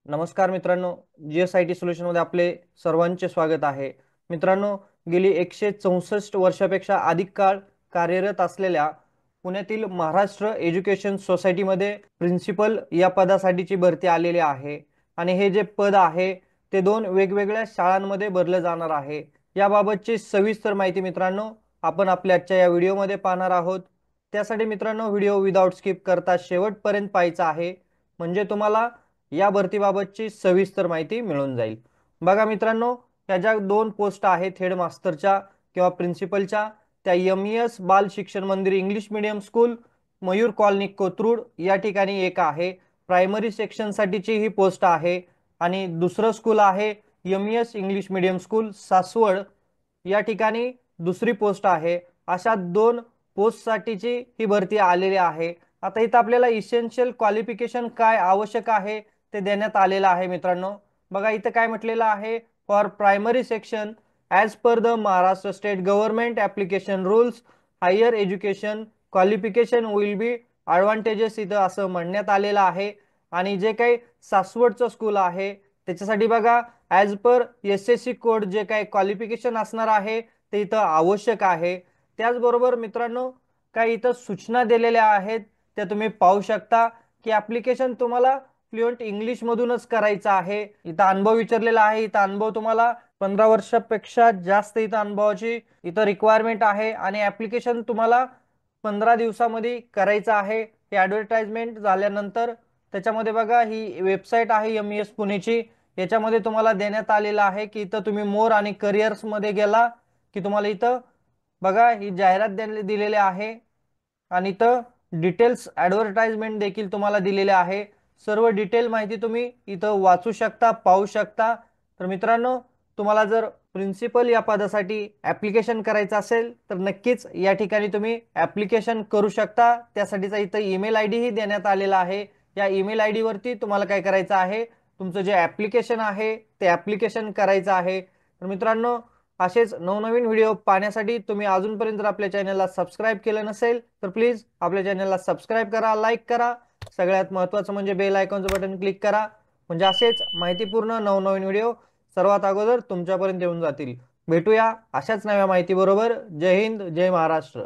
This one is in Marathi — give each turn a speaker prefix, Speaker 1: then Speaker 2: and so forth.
Speaker 1: नमस्कार मित्रांनो, GSIT सोल्युशनमध्ये आपले सर्वांचे स्वागत आहे. मित्रांनो, गेली 164 वर्षापेक्षा अधिक काळ कार्यरत असलेल्या पुण्यातील महाराष्ट्र एज्युकेशन सोसायटीमध्ये प्रिन्सिपल या पदासाठीची भरती आलेली आहे आणि हे जे पद आहे ते दोन वेगवेगळ्या शाळांमध्ये भरले जाणार आहे. याबाबतची सविस्तर माहिती मित्रांनो आपण आपल्या आजच्या या व्हिडिओमध्ये पाहणार आहोत. त्यासाठी मित्रांनो व्हिडिओ विदाउट स्किप करता शेवटपर्यंत पाहायचा आहे, म्हणजे तुम्हाला या भरतीबाबतची सविस्तर माहिती मिळून जाईल. बघा मित्रांनो, या ज्या दोन पोस्ट आहेत हेडमास्टरच्या किंवा प्रिन्सिपलच्या, त्या एमईएस बाल शिक्षण मंदिर English medium school Mayur colony Kothrud या ठिकाणी एक आहे. प्रायमरी सेक्शन साठीची ही पोस्ट आहे आणि दुसरं स्कूल आहे MES English medium school Saswad या ठिकाणी दुसरी पोस्ट आहे. अशा दोन पोस्ट साठीची ही भरती आलेली आहे. आता इथं आपल्याला इसेन्शियल क्वालिफिकेशन काय आवश्यक आहे ते देण्यात आलेलं आहे. मित्रांनो बघा इथं काय म्हटलेलं आहे, for primary section as per the Maharashtra state government application rules higher education qualification will be advantages इथं असं म्हणण्यात आलेलं आहे. आणि जे काही सासवडचं स्कूल आहे त्याच्यासाठी बघा ॲज पर SSC कोड जे काही क्वालिफिकेशन असणार आहे ते इथं आवश्यक आहे. त्याचबरोबर मित्रांनो काही इथं सूचना दिलेल्या आहेत त्या तुम्ही पाहू शकता की ॲप्लिकेशन तुम्हाला फ्लुएंट इंग्लिश मधूनच करायचं आहे. इथं अनुभव विचारलेला आहे. इथं अनुभव तुम्हाला 15 वर्षापेक्षा जास्त इथं अनुभवाची इथं रिक्वायरमेंट आहे आणि ॲप्लिकेशन तुम्हाला 15 दिवसामध्ये करायचं आहे. हे ॲडव्हर्टाइजमेंट झाल्यानंतर त्याच्यामध्ये बघा ही वेबसाईट आहे एमईएस पुणेची, याच्यामध्ये तुम्हाला देण्यात आलेलं आहे की इथं तुम्ही मोर आणि करिअर्स मध्ये गेला की तुम्हाला इथं बघा ही जाहिरात दिलेली आहे आणि इथं डिटेल्स ॲडव्हर्टाइजमेंट देखील तुम्हाला दिलेले आहे. सर्व डिटेल माहिती तुम्ही इथं वाचू शकता, पाहू शकता. तर मित्रांनो तुम्हाला जर प्रिन्सिपल या पदासाठी ॲप्लिकेशन करायचं असेल तर नक्कीच या ठिकाणी तुम्ही ॲप्लिकेशन करू शकता. त्यासाठीचा इथं ईमेल आय डीही देण्यात आलेला आहे. या ईमेल आय डीवरती तुम्हाला काय करायचं आहे, तुमचं जे ॲप्लिकेशन आहे ते ॲप्लिकेशन करायचं आहे. तर मित्रांनो असेच नवनवीन व्हिडिओ पाहण्यासाठी तुम्ही अजूनपर्यंत जर आपल्या चॅनलला सबस्क्राईब केलं नसेल तर प्लीज आपल्या चॅनलला सबस्क्राईब करा, लाईक करा. सगळ्यात महत्त्वाचं म्हणजे बेल आयकॉनचं बटन क्लिक करा, म्हणजे असेच माहितीपूर्ण नवनवीन व्हिडिओ सर्वात अगोदर तुमच्यापर्यंत येऊन जातील. भेटूया अशाच नव्या माहिती बरोबर. जय हिंद, जय महाराष्ट्र.